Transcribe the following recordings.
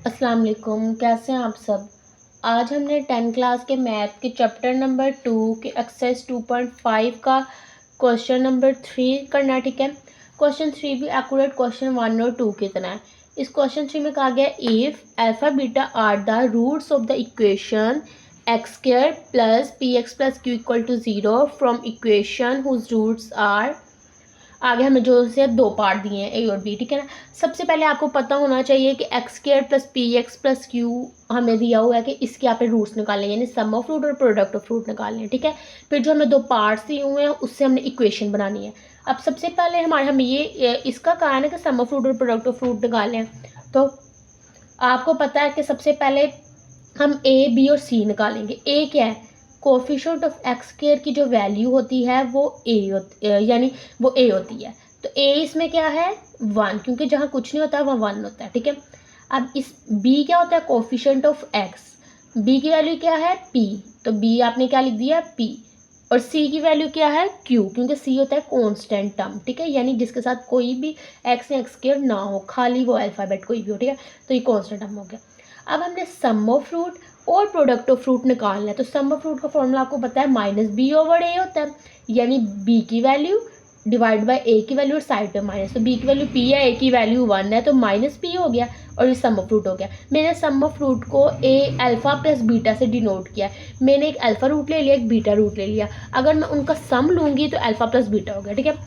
अस्सलाम वालेकुम, कैसे हैं आप सब। आज हमने 10 क्लास के मैथ के चैप्टर नंबर 2 के एक्सरसाइज 2.5 का क्वेश्चन नंबर 3 करना है। ठीक है, क्वेश्चन 3 भी एक्यूरेट क्वेश्चन 1 और 2 की तरह है। इस क्वेश्चन 3 में कहा गया if alpha beta are the roots of the equation x square plus p x plus q equal to 0 from equation whose roots are. आगे हमें जो से दो पार्ट दिए हैं ए और बी। ठीक है ना, सबसे पहले आपको पता होना चाहिए कि x square plus p x plus Q हमें दिया हुआ है कि इसके यहाँ पे रूट्स निकालने यानी सम ऑफ रूट और प्रोडक्ट ऑफ रूट निकालने हैं। ठीक है, फिर जो हमें दो पार्ट्स दिए हुए हैं उससे हमने इक्वेशन बनानी है। अब सबसे पहले हमें ये इसका कहा है ना कि सम ऑफ रूट और प्रोडक्ट ऑफ रूट निकालने हैं। तो आपको पता है कि सबसे पहले हम ए बी और सी निकालेंगे। ए क्या है, कोफिशिएंट ऑफ एक्स स्क्वायर की जो वैल्यू होती है वो यानी वो ए होती है। तो ए इसमें क्या है 1, क्योंकि जहाँ कुछ नहीं होता वहाँ 1 होता है। ठीक है, अब इस बी क्या होता है, कोफिशिएंट ऑफ एक्स, बी की वैल्यू क्या है पी, तो बी आपने क्या लिख दिया पी। और सी की वैल्यू क्या है क्यू, क्योंकि सी होता है कांस्टेंट टर्म। ठीक है, यानी जिसके साथ कोई भी एक्स या एक्स स्क्वायर ना हो, खाली वो अल्फ़ाबेट कोई भी हो। ठीक है, तो ये कांस्टेंट टर्म हो गया। अब हमने सम ऑफ रूट और प्रोडक्ट ऑफ रूट निकालना है। तो सम ऑफ रूट का फॉर्मूला आपको पता है माइनस बी ओवर ए होता है, यानी बी की वैल्यू डिवाइड बाय ए की वैल्यू और साइड पे माइनस। तो बी की वैल्यू पी है, ए की वैल्यू 1 है, तो माइनस पी हो गया और ये सम ऑफ रूट हो गया। मैंने सम ऑफ रूट को ए अल्फ़ा प्लस बीटा से डिनोट किया। मैंने एक अल्फ़ा रूट ले लिया, एक बीटा रूट ले लिया। अगर मैं उनका सम लूँगी तो अल्फ़ा प्लस बीटा हो गया। ठीक है,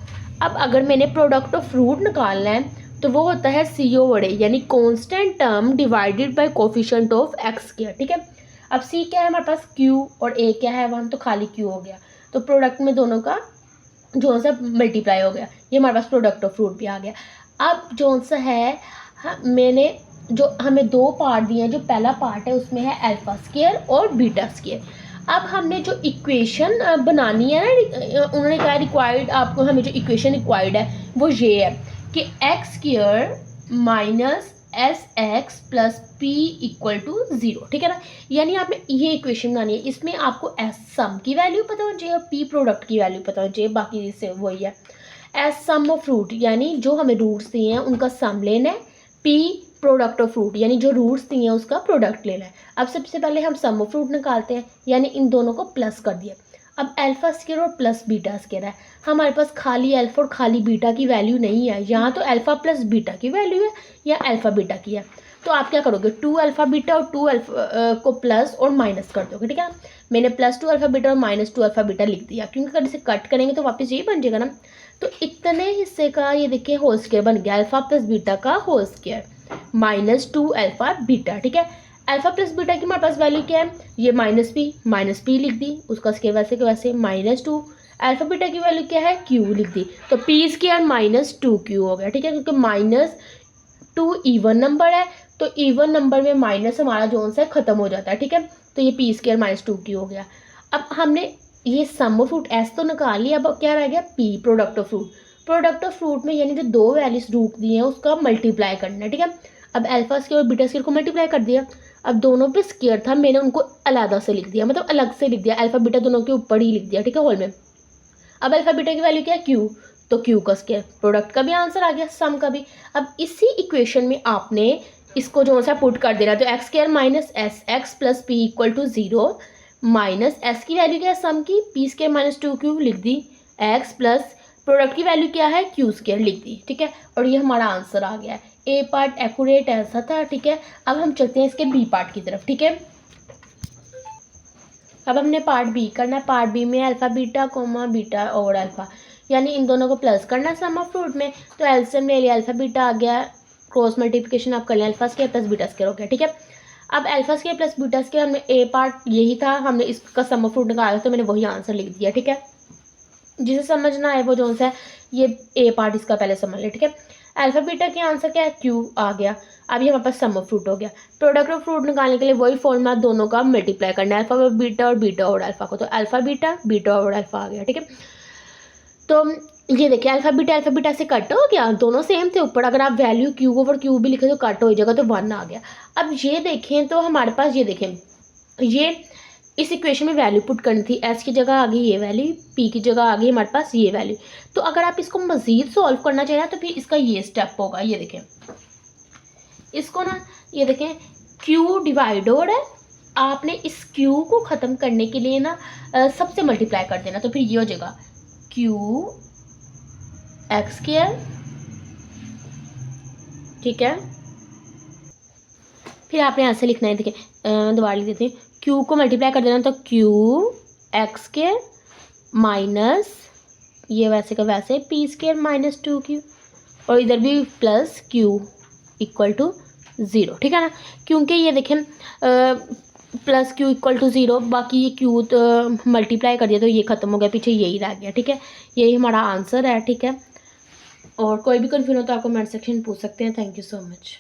अब अगर मैंने प्रोडक्ट ऑफ रूट निकालना है तो वो होता है सी ओवर ए, यानी constant term divided by coefficient of x square. ठीक है, अब सी क्या है हमारे पास क्यू और ए क्या है 1, तो खाली क्यू हो गया। तो प्रोडक्ट में दोनों का जो सा मल्टीप्लाई हो गया, ये हमारे पास प्रोडक्ट ऑफ रूट भी आ गया। अब जो सा है मैंने जो हमें दो पार्ट दिए हैं, जो पहला पार्ट है उसमें है अल्फा स्क्वायर और बीटा स्क्वायर। अब हमने जो इक्वेशन बनानी है ना, उन्होंने कहा रिक्वायर्ड आपको, हमें जो इक्वेशन रिक्वायर्ड है वो ये है कि x square minus s x plus p equal to 0। ठीक है ना, यानी आपने ये इक्वेशन बनानी है। इसमें आपको एस सम की वैल्यू पता हो चाहिए और पी प्रोडक्ट की वैल्यू पता हो चाहिए, बाकी इससे वही है। एस सम ऑफ रूट यानी जो हमें रूट्स दिए हैं उनका सम लेना है, पी प्रोडक्ट ऑफ रूट यानी जो रूट्स दिए हैं उसका प्रोडक्ट लेना है। अब सबसे पहले हम सम ऑफ रूट निकालते हैं, यानी इन दोनों को प्लस कर दिया। अब अल्फा स्क्वायर और प्लस बीटा स्क्वायर है, हमारे पास खाली अल्फा और खाली बीटा की वैल्यू नहीं है, यहाँ तो अल्फा प्लस बीटा की वैल्यू है या अल्फा बीटा की है। तो आप क्या करोगे, 2 अल्फा बीटा और 2 अल्फा को प्लस और माइनस कर दोगे। ठीक है, मैंने +2 अल्फा बीटा और -2 अल्फा बीटा लिख दिया, क्योंकि अगर इसे कट करेंगे तो वापस यही बन जाएगा ना। तो इतने हिस्से का ये देखिए होल स्क्वायर बन गया, अल्फा प्लस बीटा का होल स्क्वायर -2 अल्फा बीटा। ठीक है, अल्फा प्लस बीटा की हमारे पास वैल्यू क्या है, ये माइनस पी लिख दी, उसका स्क्वायर वैसे के वैसे -2। अल्फा बीटा की वैल्यू क्या है क्यू लिख दी, तो पी स्क्वायर -2 क्यू हो गया। ठीक है, क्योंकि -2 इवन नंबर है, तो इवन नंबर में माइनस हमारा जोन सा खत्म हो जाता है। ठीक है, तो ये पी स्क्वायर -2 क्यू हो गया। अब हमने ये सम ऑफ रूट एस तो निकाल लिया, अब क्या रह गया p product of root. Product of root में यानी जो दो वैल्यूज रूट दिए हैं उसका मल्टीप्लाई करना है। ठीक है, अब अल्फा स्क्वायर और बीटा स्क्वायर को मल्टीप्लाई कर दिया। अब दोनों पे स्क्वायर था, मैंने उनको अलग से लिख दिया, मतलब अलग से लिख दिया, अल्फा बीटा दोनों के ऊपर ही लिख दिया। ठीक है, होल में। अब अल्फा बीटा की वैल्यू क्या है क्यू, तो क्यू का स्क्वायर, प्रोडक्ट का भी आंसर आ गया, सम का भी। अब इसी इक्वेशन में आपने इसको जो सा पुट कर देना, तो x square minus s x plus p equal to 0 minus s की वैल्यू क्या है सम की, पी स्क्वायर -2 क्यू लिख दी, एक्स प्लस प्रोडक्ट की वैल्यू क्या है क्यू स्क्वायर लिख दी। ठीक है, और ये हमारा आंसर आ गया है। ए पार्ट एक्यूरेट ऐसा था। ठीक है, अब हम चलते हैं इसके बी पार्ट की तरफ। ठीक है, अब हमने पार्ट बी करना है। पार्ट बी में अल्फा बीटा कोमा बीटा और अल्फा, यानी इन दोनों को प्लस करना है सम ऑफ रूट में। तो एलसीएम ले लिया, अल्फा बीटा आ गया, क्रॉस मल्टीप्लिकेशन आप कर लें, alpha square plus beta square हो गया। ठीक है, अब alpha square plus beta square हमने ए पार्ट यही था, हमने इसका सम ऑफ रूट निकाला तो मैंने वही आंसर लिख दिया। ठीक है, जिसे समझना है वो जो सा है ये ए पार्ट इसका पहले समझ ले। ठीक है, अल्फा बीटा के आंसर क्या है क्यू आ गया। अब ये हमारे पास सम ऑफ फ्रूट हो गया। प्रोडक्ट ऑफ फ्रूट निकालने के लिए वही फॉर्मूला दोनों का मल्टीप्लाई करना है, अल्फा बीटा और बीटा और अल्फा को, तो अल्फा बीटा बीटा और अल्फा आ गया। ठीक है, तो ये देखिए अल्फा बीटा से कट हो गया, दोनों सेम थे ऊपर, अगर आप वैल्यू क्यू ओवर क्यू भी लिखे तो कट हो जाएगा, तो 1 आ गया। अब ये देखें तो हमारे पास ये देखें, ये इस इक्वेशन में वैल्यू पुट करनी थी, एस की जगह आ गई ये वैल्यू, पी की जगह आ गई हमारे पास ये वैल्यू। तो अगर आप इसको मज़ीद सॉल्व करना चाहिए तो फिर इसका ये स्टेप होगा, ये देखें इसको ना ये देखें क्यू डिवाइडेड है, आपने इस क्यू को ख़त्म करने के लिए ना सबसे मल्टीप्लाई कर देना, तो फिर ये हो जाएगा क्यू एक्स स्क्वायर, ठीक है। फिर आपने ऐसे लिखना है, देखिए दोबारा लिख देते हैं, क्यू को मल्टीप्लाई कर देना तो क्यू एक्स स्क्वायर माइनस ये वैसे का वैसे पी स्क्वायर माइनस 2q, और इधर भी प्लस क्यू इक्वल टू 0, ठीक है ना। क्योंकि ये देखें प्लस क्यू इक्वल टू 0, बाकी ये क्यू तो मल्टीप्लाई कर दिया तो ये ख़त्म हो गया, पीछे यही रह गया, ठीक है। यही हमारा आंसर है, ठीक है। और कोई भी कन्फ्यूजन हो तो आप कमेंट सेक्शन में पूछ सकते हैं। Thank you so much.